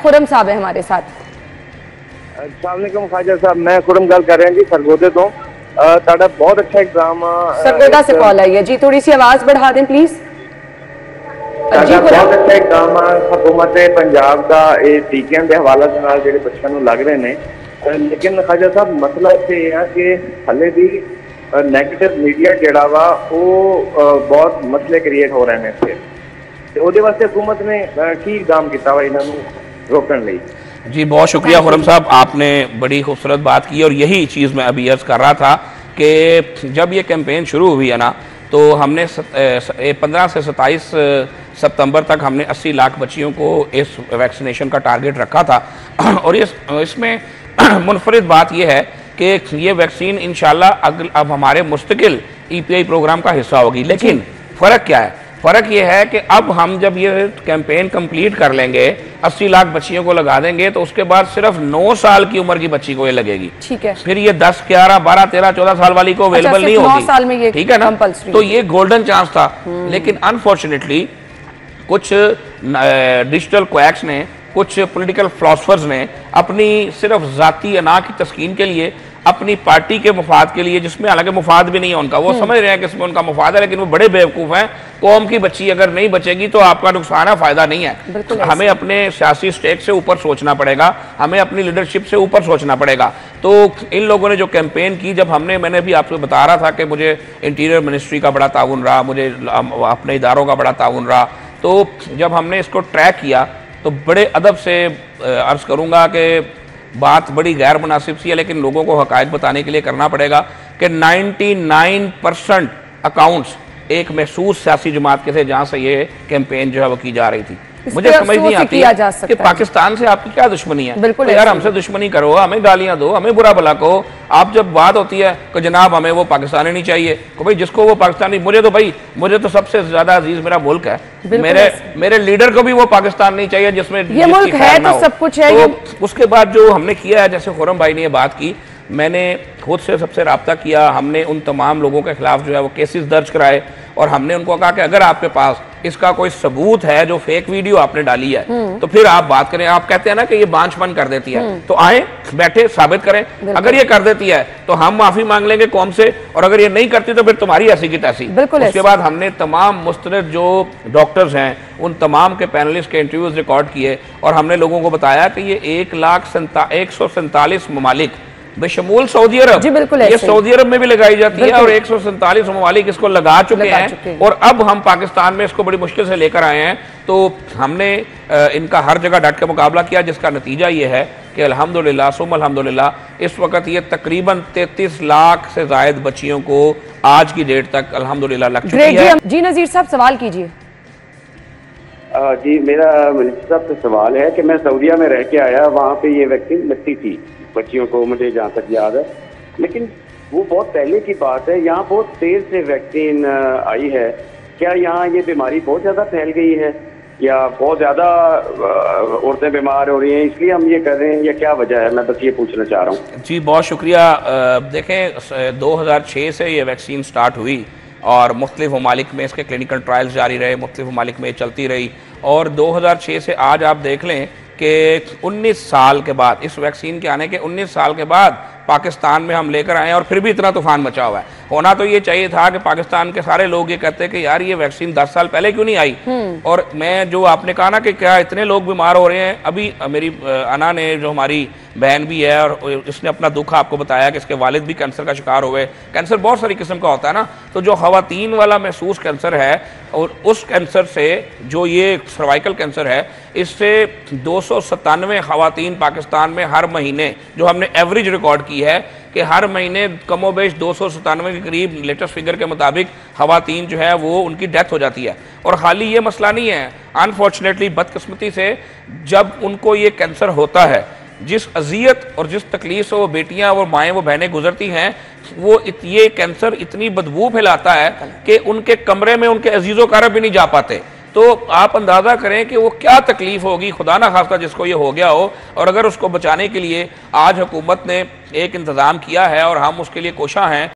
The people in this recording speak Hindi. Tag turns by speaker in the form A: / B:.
A: खुरम साहब है हमारे साथ।
B: अस्सलाम वालेकुम ख्वाजा साहब, मैं खुरम गल कर रहा जी सरगोदे तो। ताड़ा बहुत अच्छा एग्जाम
A: सरगोदा से कॉल आई है जी, थोड़ी सी आवाज बढ़ा दें प्लीज। जी
B: बहुत अच्छा एग्जाम हुकूमत पंजाब का टीकियां के हवाले से बच्चों को लग रहे हैं, लेकिन ख्वाजा साहब मसला इत्थे है कि हले भी नैगेटिव मीडिया जिहड़ा वा बहुत मसले क्रिएट हो रहे हैं इत्थे, ते उहदे वास्ते हुकूमत ने की इकदाम किया वा इन्हां नूं रोकण लई?
C: जी बहुत शुक्रिया खुरम साहब, आपने बड़ी खूबसूरत बात की और यही चीज़ मैं अभी अर्ज़ कर रहा था कि जब ये कैंपेन शुरू हुई है ना, तो हमने 15 से 27 सितंबर तक हमने 80 लाख बच्चियों को इस वैक्सीनेशन का टारगेट रखा था। और इसमें मुनफरिद बात यह है कि ये वैक्सीन इंशाल्लाह अब हमारे मुस्तकिल EPI प्रोग्राम का हिस्सा होगी। लेकिन फ़र्क क्या है? फ़र्क ये है कि अब हम जब ये कैंपेन कंप्लीट कर लेंगे, 80 लाख बच्चियों को लगा देंगे, तो उसके बाद सिर्फ 9 साल की उम्र की बच्ची को ये लगेगी।
A: ठीक है,
C: फिर ये 10, 11, 12, 13, 14 साल वाली को अवेलेबल नहीं होगी।
A: 9 साल में ये,
C: ठीक है ना? तो ये गोल्डन चांस था। लेकिन अनफॉर्चुनेटली कुछ डिजिटल क्वैक्स ने, कुछ पॉलिटिकल फिलोसफर्स ने अपनी सिर्फ ज़ाती अना की तस्कीन के लिए, अपनी पार्टी के मुफाद के लिए, जिसमें हालांकि मुफाद भी नहीं है उनका, वो समझ रहे हैं कि इसमें उनका मुफाद है, लेकिन वो बड़े बेवकूफ़ हैं। कौम की बच्ची अगर नहीं बचेगी तो आपका नुकसान है, फ़ायदा नहीं है। हमें अपने सियासी स्टेक से ऊपर सोचना पड़ेगा, हमें अपनी लीडरशिप से ऊपर सोचना पड़ेगा। तो इन लोगों ने जो कैंपेन की, जब मैंने भी आपको बता रहा था कि मुझे इंटीरियर मिनिस्ट्री का बड़ा ताउन रहा, मुझे अपने इदारों का बड़ा ताउन रहा, तो जब हमने इसको ट्रैक किया तो बड़े अदब से अर्ज़ करूँगा कि बात बड़ी गैर मुनासिब सी है, लेकिन लोगों को हक़ाइक़ बताने के लिए करना पड़ेगा कि 99% अकाउंट्स एक महसूस सियासी जमात के थे जहाँ से ये कैंपेन जो है वो की जा रही थी। मुझे समझ नहीं आती कि पाकिस्तान से आपकी क्या दुश्मनी है। बिल्कुल यार, हमसे दुश्मनी करो, हमें गालियां दो, हमें बुरा भला कहो। आप जब बात होती है कि जनाब हमें वो पाकिस्तानी नहीं चाहिए, तो भाई जिसको वो पाकिस्तानी, मुझे तो सबसे ज्यादा अजीज मेरा मुल्क है, मेरे लीडर को भी वो पाकिस्तान नहीं चाहिए जिसमें
A: ये मुल्क है तो सब कुछ है।
C: तो उसके बाद जो हमने किया है, जैसे खुरम भाई ने ये बात की, मैंने खुद से सबसे रब्ता किया, हमने उन तमाम लोगों के खिलाफ जो है वो केसेस दर्ज कराए और हमने उनको कहा कि अगर आपके पास इसका कोई सबूत है, जो फेक वीडियो आपने डाली है, तो फिर आप बात करें। आप कहते हैं ना कि ये बांझपन कर देती है, तो आए बैठे साबित करें। अगर ये कर देती है तो हम माफी मांग लेंगे कौम से, और अगर ये नहीं करती तो फिर तुम्हारी ऐसी की तैसी। उसके बाद हमने तमाम मुस्तनद जो डॉक्टर्स हैं उन तमाम के पैनलिस्ट के इंटरव्यूज रिकॉर्ड किए और हमने लोगों को बताया कि ये 147 ममालिक बेशमूल सऊदी अरब, जी बिल्कुल, ये सऊदी अरब में भी लगाई जाती है और 147 ममालिक इसको लगा चुके हैं और अब हम पाकिस्तान में इसको बड़ी मुश्किल से लेकर आए हैं। तो हमने इनका हर जगह डट के मुकाबला किया, जिसका नतीजा ये है कि अल्हम्दुलिल्लाह सुम्मा अल्हम्दुलिल्लाह इस वक्त ये तकरीबन 33 लाख से जायद बच्चियों को आज की डेट तक अल्हम्दुलिल्लाह लग चुकी है।
A: जी नज़ीर साहब सवाल कीजिए।
B: जी मेरा मिनिस्टर साहब से सवाल है कि मैं सऊदीया में रह के आया, वहाँ पे ये वैक्सीन लगती थी बच्चियों को, मुझे जहाँ तक याद है, लेकिन वो बहुत पहले की बात है। यहाँ बहुत देर से वैक्सीन आई है। क्या यहाँ ये बीमारी बहुत ज़्यादा फैल गई है या बहुत ज़्यादा औरतें बीमार हो रही हैं इसलिए हम ये कर रहे हैं, या क्या वजह है? मैं बस ये पूछना चाह रहा हूँ।
C: जी बहुत शुक्रिया। देखें 2006 से ये वैक्सीन स्टार्ट हुई और मुख्तलिफ ममालिक में इसके क्लिनिकल ट्रायल्स जारी रहे, मुख्तलिफ ममालिक में चलती रही और 2006 से आज आप देख लें कि 19 साल के बाद, इस वैक्सीन के आने के 19 साल के बाद पाकिस्तान में हम लेकर आए और फिर भी इतना तूफान मचा हुआ है। होना तो ये चाहिए था कि पाकिस्तान के सारे लोग ये कहते कि यार ये वैक्सीन 10 साल पहले क्यों नहीं आई। और मैं जो आपने कहा ना कि क्या इतने लोग बीमार हो रहे हैं, अभी मेरी अना ने जो हमारी बहन भी है और इसने अपना दुख आपको बताया कि इसके वालिद भी कैंसर का शिकार हुए। कैंसर बहुत सारी किस्म का होता है ना, तो जो ख़वातीन वाला महसूस कैंसर है और उस कैंसर से जो ये सर्वाइकल कैंसर है, इससे 297 ख़वातीन पाकिस्तान में हर महीने, जो हमने एवरेज रिकॉर्ड की है कि हर महीने कमोबेश 297 के करीब लेटेस्ट फिगर के मुताबिक ख़वातीन जो है वो उनकी डेथ हो जाती है। और खाली ये मसला नहीं है, अनफॉर्चुनेटली बदकिस्मती से जब उनको ये कैंसर होता है, जिस अजियत और जिस तकलीफ से वो बेटियां और माएँ वो बहनें गुजरती हैं, वो ये कैंसर इतनी बदबू फैलाता है कि उनके कमरे में उनके अजीज़ो कारब भी नहीं जा पाते। तो आप अंदाज़ा करें कि वो क्या तकलीफ होगी, खुदा ना खास्ता जिसको ये हो गया हो। और अगर उसको बचाने के लिए आज हुकूमत ने एक इंतज़ाम किया है और हम उसके लिए कोशा हैं।